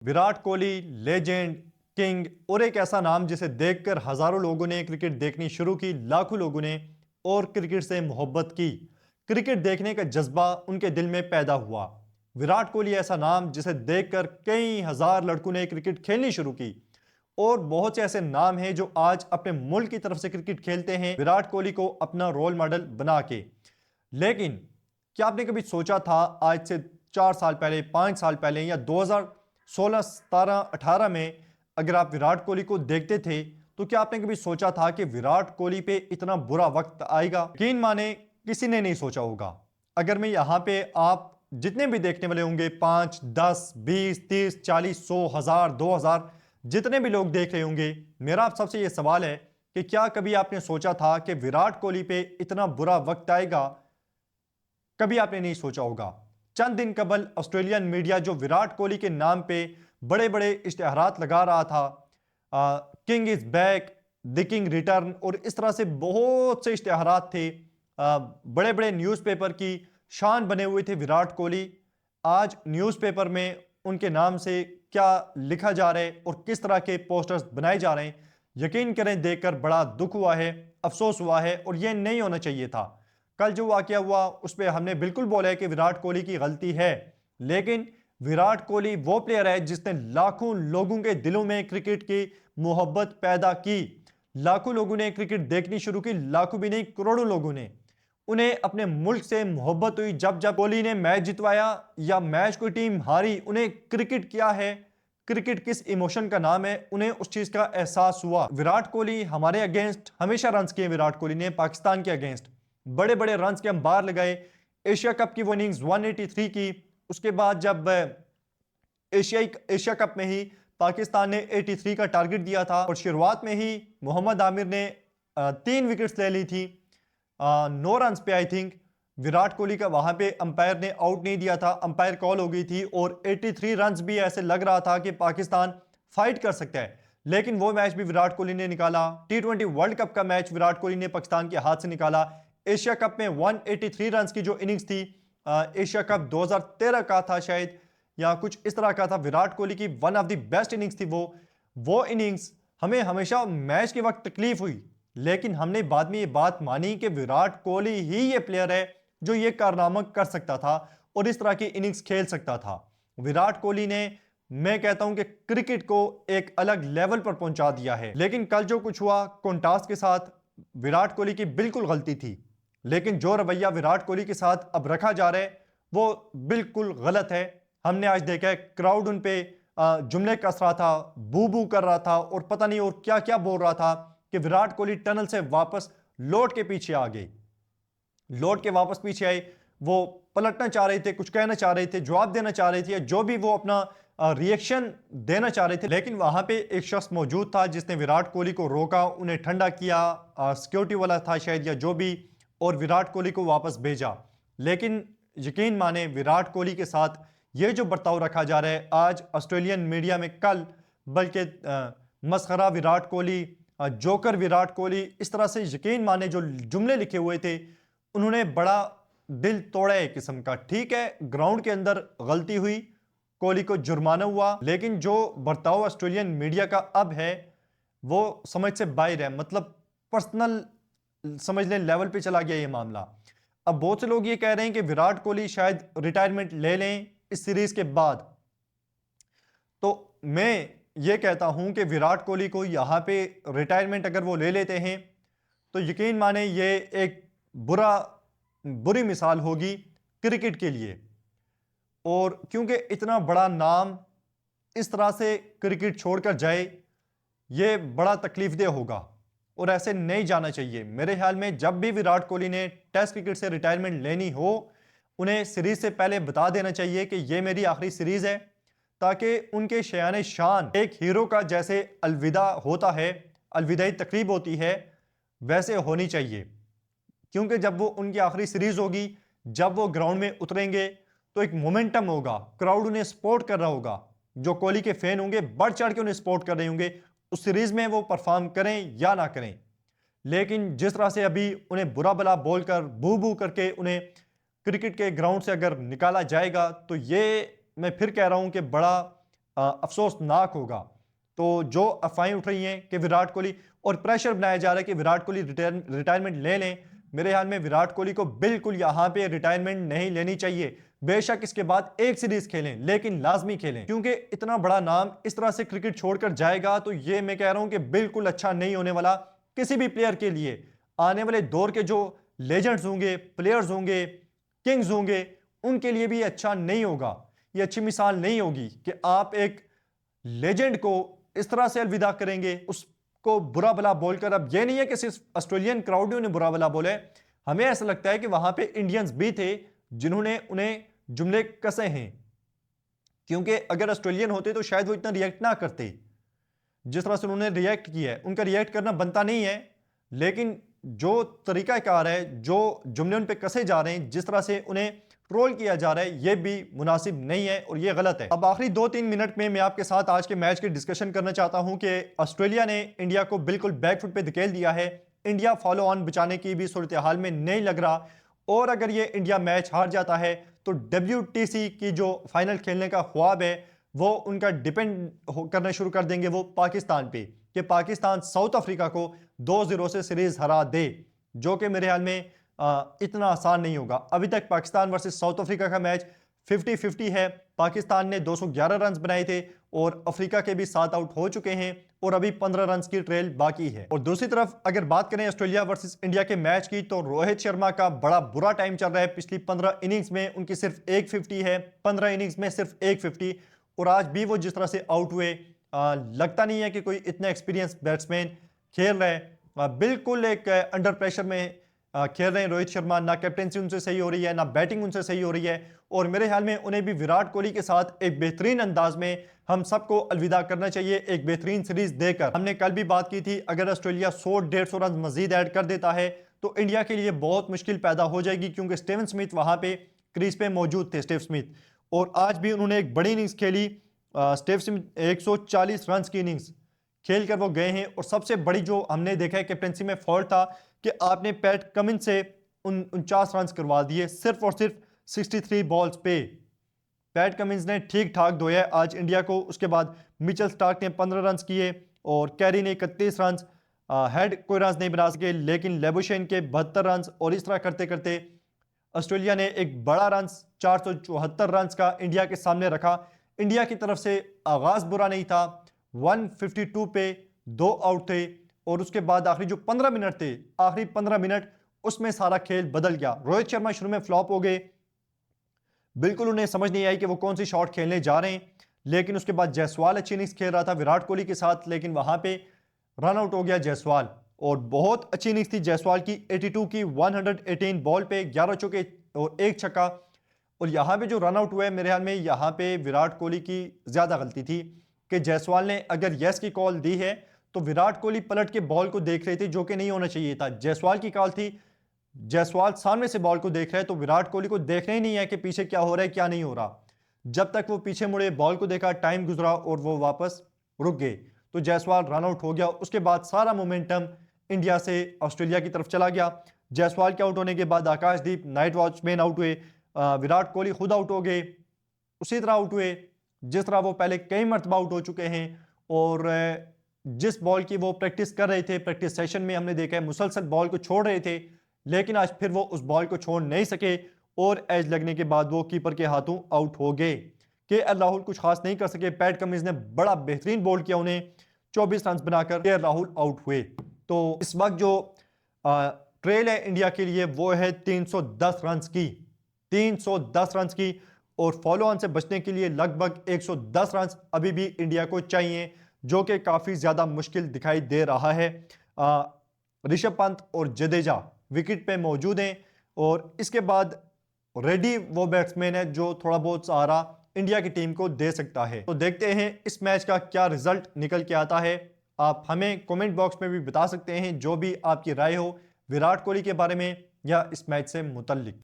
Virat Kohli legend, king और एक ऐसा नाम जिसे देखकर हजारों लोगों ने क्रिकेट देखनी शुरू की, लाखों लोगों ने और क्रिकेट से मोहब्बत की। क्रिकेट देखने का जज्बा उनके दिल में पैदा हुआ। विराट कोहली ऐसा नाम जिसे देखकर कई हजार लड़कों ने क्रिकेट खेलनी शुरू की। और बहुत से ऐसे नाम हैं जो आज अपने मुल्क की तरफ से क्रिकेट खेलते हैं विराट कोहली को अपना रोल मॉडल बना के। लेकिन क्या आपने कभी सोचा था आज से 4 साल पहले, 5 साल पहले या 2016, 17, 18 में अगर आप विराट कोहली को देखते थे तो क्या आपने कभी सोचा था कि विराट कोहली पे इतना बुरा वक्त आएगा? यकीन माने किसी ने नहीं सोचा होगा। अगर मैं यहां पे आप जितने भी देखने वाले होंगे 5, 10, 20, 30, 40, 100, 1000, 2000 जितने भी लोग देख रहे होंगे, मेरा आप सबसे यह सवाल है कि क्या कभी आपने सोचा था कि विराट कोहली पे इतना बुरा वक्त आएगा? कभी आपने नहीं सोचा होगा। चंद दिन कबल ऑस्ट्रेलियन मीडिया जो विराट कोहली के नाम पे बड़े बड़े इश्तिहारात लगा रहा था, king is back, the king return, और इस तरह से बहुत से इश्तिहारात थे। बड़े बड़े न्यूज़पेपर की शान बने हुए थे विराट कोहली। आज न्यूज़पेपर में उनके नाम से क्या लिखा जा रहा है और किस तरह के पोस्टर्स बनाए जा रहे हैं, यकीन करें देखकर बड़ा दुख हुआ है, अफसोस हुआ है, और यह नहीं होना चाहिए था। कल जो वाकया हुआ उस पर हमने बिल्कुल बोला है कि विराट कोहली की गलती है, लेकिन विराट कोहली वो प्लेयर है जिसने लाखों लोगों के दिलों में क्रिकेट की मोहब्बत पैदा की। लाखों लोगों ने क्रिकेट देखनी शुरू की, लाखों भी नहीं करोड़ों लोगों ने। उन्हें अपने मुल्क से मोहब्बत हुई जब जब कोहली ने मैच जितवाया या मैच कोई टीम हारी। उन्हें क्रिकेट क्या है, क्रिकेट किस इमोशन का नाम है, उन्हें उस चीज का एहसास हुआ। विराट कोहली हमारे अगेंस्ट हमेशा रन किए विराट कोहली ने, पाकिस्तान के अगेंस्ट बड़े बड़े रन के अंबार लगाए। एशिया कप की वो इनिंग्स 183 की, उसके बाद जब एशिया कप में ही पाकिस्तान ने 83 का टारगेट दिया था और शुरुआत में ही मोहम्मद आमिर ने 3 विकेट्स ले ली थी, 9 रन पे। आई थिंक विराट कोहली का वहां पे अंपायर ने आउट नहीं दिया था, अंपायर कॉल हो गई थी और 83 रन भी ऐसे लग रहा था कि पाकिस्तान फाइट कर सकता है। लेकिन वो मैच भी विराट कोहली ने निकाला। T20 वर्ल्ड कप का मैच विराट कोहली ने पाकिस्तान के हाथ से निकाला। एशिया कप में 183 रन की जो इनिंग्स थी, एशिया कप 2013 का था शायद या कुछ इस तरह का था, विराट कोहली की one of the best innings थी वो इनिंग्स। हमें हमेशा मैच के वक्त तकलीफ हुई, लेकिन हमने बाद में ये बात मानी कि विराट कोहली ही ये प्लेयर है जो ये कारनामा कर सकता था और इस तरह की इनिंग्स खेल सकता था। विराट कोहली ने, मैं कहता हूं कि क्रिकेट को एक अलग लेवल पर पहुंचा दिया है। लेकिन कल जो कुछ हुआ कोंटास के साथ, विराट कोहली की बिल्कुल गलती थी, लेकिन जो रवैया विराट कोहली के साथ अब रखा जा रहा है वो बिल्कुल गलत है। हमने आज देखा है क्राउड उन पे जुमले कस रहा था, बू बू कर रहा था और पता नहीं और क्या क्या बोल रहा था कि विराट कोहली टनल से वापस लौट के पीछे आ गए, लौट के वापस पीछे आए। वो पलटना चाह रहे थे, कुछ कहना चाह रहे थे, जवाब देना चाह रहे थे, या जो भी वो अपना रिएक्शन देना चाह रहे थे, लेकिन वहां पे एक शख्स मौजूद था जिसने विराट कोहली को रोका, उन्हें ठंडा किया, सिक्योरिटी वाला था शायद या जो भी, और विराट कोहली को वापस भेजा। लेकिन यकीन माने विराट कोहली के साथ ये जो बर्ताव रखा जा रहा है आज ऑस्ट्रेलियन मीडिया में, कल बल्कि मस्खरा विराट कोहली, जोकर विराट कोहली, इस तरह से यकीन माने जो जुमले लिखे हुए थे, उन्होंने बड़ा दिल तोड़ा एक किस्म का। ठीक है, ग्राउंड के अंदर गलती हुई, कोहली को जुर्माना हुआ, लेकिन जो बर्ताव ऑस्ट्रेलियन मीडिया का अब है वो समझ से बाहर है। मतलब पर्सनल समझ लें लेवल पे चला गया ये मामला। अब बहुत से लोग ये कह रहे हैं कि विराट कोहली शायद रिटायरमेंट ले लें इस सीरीज के बाद। तो मैं ये कहता हूं कि विराट कोहली को यहां पे रिटायरमेंट अगर वो ले लेते हैं तो यकीन माने ये एक बुरी मिसाल होगी क्रिकेट के लिए। और क्योंकि इतना बड़ा नाम इस तरह से क्रिकेट छोड़कर जाए, ये बड़ा तकलीफदेह होगा और ऐसे नहीं जाना चाहिए। मेरे ख्याल में जब भी विराट कोहली ने टेस्ट क्रिकेट से रिटायरमेंट लेनी हो, उन्हें सीरीज से पहले बता देना चाहिए कि ये मेरी आखिरी सीरीज है, ताकि उनके शयान शान एक हीरो का जैसे अलविदा होता है, अलविदाई तकरीब होती है, वैसे होनी चाहिए। क्योंकि जब वो उनकी आखिरी सीरीज होगी, जब वो ग्राउंड में उतरेंगे तो एक मोमेंटम होगा, क्राउड उन्हें सपोर्ट कर रहा होगा, जो कोहली के फैन होंगे बढ़ चढ़ के उन्हें सपोर्ट कर रहे होंगे, उस सीरीज में वो परफॉर्म करें या ना करें। लेकिन जिस तरह से अभी उन्हें बुरा भला बोलकर बू बू करके उन्हें क्रिकेट के ग्राउंड से अगर निकाला जाएगा तो ये मैं फिर कह रहा हूं कि बड़ा अफसोसनाक होगा। तो जो अफवाहें उठ रही हैं कि विराट कोहली और प्रेशर बनाया जा रहा है कि विराट कोहली रिटायरमेंट ले लें, मेरे ख्याल में विराट कोहली को बिल्कुल यहां पे रिटायरमेंट नहीं लेनी चाहिए। बेशक इसके बाद एक सीरीज खेलें, लेकिन लाजमी खेलें, क्योंकि इतना बड़ा नाम इस तरह से क्रिकेट छोड़कर जाएगा तो ये मैं कह रहा हूं कि बिल्कुल अच्छा नहीं होने वाला किसी भी प्लेयर के लिए। आने वाले दौर के जो लेजेंड्स होंगे, प्लेयर्स होंगे, किंग्स होंगे, उनके लिए भी अच्छा नहीं होगा। ये अच्छी मिसाल नहीं होगी कि आप एक लेजेंड को इस तरह से अलविदा करेंगे, उसको बुरा भला बोलकर। अब ये नहीं है कि सिर्फ ऑस्ट्रेलियन क्राउड ने उन्हें बुरा भला बोले, हमें ऐसा लगता है कि वहां पे इंडियंस भी थे जिन्होंने उन्हें जुमले कसे हैं, क्योंकि अगर ऑस्ट्रेलियन होते तो शायद वो इतना रिएक्ट ना करते जिस तरह से उन्होंने रिएक्ट किया है। उनका रिएक्ट करना बनता नहीं है, लेकिन जो तरीकाकार है, जो जुमले उन पे कसे जा रहे हैं, जिस तरह से उन्हें ट्रोल किया जा रहा है, यह भी मुनासिब नहीं है और यह गलत है। अब आखिरी 2-3 मिनट में मैं आपके साथ आज के मैच की डिस्कशन करना चाहता हूं कि ऑस्ट्रेलिया ने इंडिया को बिल्कुल बैकफुट पे धकेल दिया है। इंडिया फॉलो ऑन बचाने की भी सूरत हाल में नहीं लग रहा, और अगर ये इंडिया मैच हार जाता है तो WTC की जो फाइनल खेलने का ख्वाब है वो उनका डिपेंड करना शुरू कर देंगे वो पाकिस्तान पे, कि पाकिस्तान साउथ अफ्रीका को 2-0 से सीरीज हरा दे, जो कि मेरे ख्याल में इतना आसान नहीं होगा। अभी तक पाकिस्तान वर्सेस साउथ अफ्रीका का मैच 50-50 है। पाकिस्तान ने 211 रन बनाए थे और अफ्रीका के भी 7 आउट हो चुके हैं और अभी 15 रन की ट्रेल बाकी है। और दूसरी तरफ अगर बात करें ऑस्ट्रेलिया वर्सेस इंडिया के मैच की, तो रोहित शर्मा का बड़ा बुरा टाइम चल रहा है। पिछली 15 इनिंग्स में उनकी सिर्फ एक 50 है, 15 इनिंग्स में सिर्फ एक 50, और आज भी वो जिस तरह से आउट हुए, लगता नहीं है कि कोई इतना एक्सपीरियंस बैट्समैन खेल रहे हैं। बिल्कुल एक अंडर प्रेशर में खेल रहे हैं रोहित शर्मा। ना कैप्टेंसी उनसे सही हो रही है, ना बैटिंग उनसे सही हो रही है, और मेरे ख्याल में उन्हें भी विराट कोहली के साथ एक बेहतरीन अंदाज में हम सबको अलविदा करना चाहिए, एक बेहतरीन सीरीज देकर। हमने कल भी बात की थी, अगर ऑस्ट्रेलिया 100-150 रन मजीद ऐड कर देता है तो इंडिया के लिए बहुत मुश्किल पैदा हो जाएगी, क्योंकि स्टीवन स्मिथ वहां पे क्रीज पे मौजूद थे, स्टीव स्मिथ, और आज भी उन्होंने एक बड़ी इनिंग्स खेली। स्टीव स्मिथ 140 रन की इनिंग्स खेल कर वो गए हैं। और सबसे बड़ी जो हमने देखा है कैप्टेंसी में फॉल्ट था कि आपने पैट कमिंस से 49 रन करवा दिए सिर्फ और सिर्फ 63 बॉल्स पे। पैट कमिंस ने ठीक ठाक धोया आज इंडिया को। उसके बाद मिचेल स्टार्क ने 15 रन किए और कैरी ने 31 रन, हेड कोई रन नहीं बना सके, लेकिन लेबुशेन के 72 रन, और इस तरह करते करते ऑस्ट्रेलिया ने एक बड़ा रन 474 रन का इंडिया के सामने रखा। इंडिया की तरफ से आगाज बुरा नहीं था, 152 पे 2 आउट थे, और उसके बाद आखिरी जो 15 मिनट थे, आखिरी 15 मिनट उसमें सारा खेल बदल गया। रोहित शर्मा शुरू में फ्लॉप हो गए, बिल्कुल उन्हें समझ नहीं आई कि वो कौन सी शॉट खेलने जा रहे हैं, लेकिन उसके बाद जायसवाल अच्छी इनिंग्स खेल रहा था विराट कोहली के साथ, लेकिन वहां पे रन आउट हो गया जायसवाल, और बहुत अच्छी इनिंग्स थी जायसवाल की 82 की, 118 बॉल पे 11 चौके और एक छक्का। और यहां पे जो रन आउट हुआ है, मेरे ख्याल में यहां पे विराट कोहली की ज्यादा गलती थी कि जायसवाल ने अगर यस की कॉल दी है तो विराट कोहली पलट के बॉल को देख रहे थे, जो कि नहीं होना चाहिए था। जायसवाल की कॉल थी, जायसवाल सामने से बॉल को देख रहा है, तो विराट कोहली को देखना ही नहीं है कि पीछे क्या हो रहा है क्या नहीं हो रहा। जब तक वो पीछे मुड़े, बॉल को देखा, टाइम गुजरा और वो वापस रुक गए, तो जायसवाल रन आउट हो गया। उसके बाद सारा मोमेंटम इंडिया से ऑस्ट्रेलिया की तरफ चला गया। जायसवाल के आउट होने के बाद आकाशदीप, नाइट वॉचमैन आउट हुए, विराट कोहली खुद आउट हो गए, उसी तरह आउट हुए जिस तरह वो पहले कई मरतबा आउट हो चुके हैं। और जिस बॉल की वो प्रैक्टिस कर रहे थे, प्रैक्टिस सेशन में हमने देखा है मुसलसल बॉल को छोड़ रहे थे, लेकिन आज फिर वो उस बॉल को छोड़ नहीं सके और एज लगने के बाद वो कीपर के हाथों आउट हो गए। KL राहुल कुछ खास नहीं कर सके, पैट कमिंस ने बड़ा बेहतरीन बॉल किया, उन्हें 24 रन बनाकर KL राहुल आउट हुए। तो इस वक्त जो ट्रेल है इंडिया के लिए वो है 310 रन की, 310 रन की, और फॉलो ऑन से बचने के लिए लगभग 110 रन अभी भी इंडिया को चाहिए, जो कि काफी ज्यादा मुश्किल दिखाई दे रहा है। ऋषभ पंत और जडेजा विकेट पे मौजूद हैं, और इसके बाद रेड्डी वो बैट्समैन है जो थोड़ा बहुत सहारा इंडिया की टीम को दे सकता है। तो देखते हैं इस मैच का क्या रिजल्ट निकल के आता है। आप हमें कमेंट बॉक्स में भी बता सकते हैं जो भी आपकी राय हो विराट कोहली के बारे में या इस मैच से मुतल्लिक।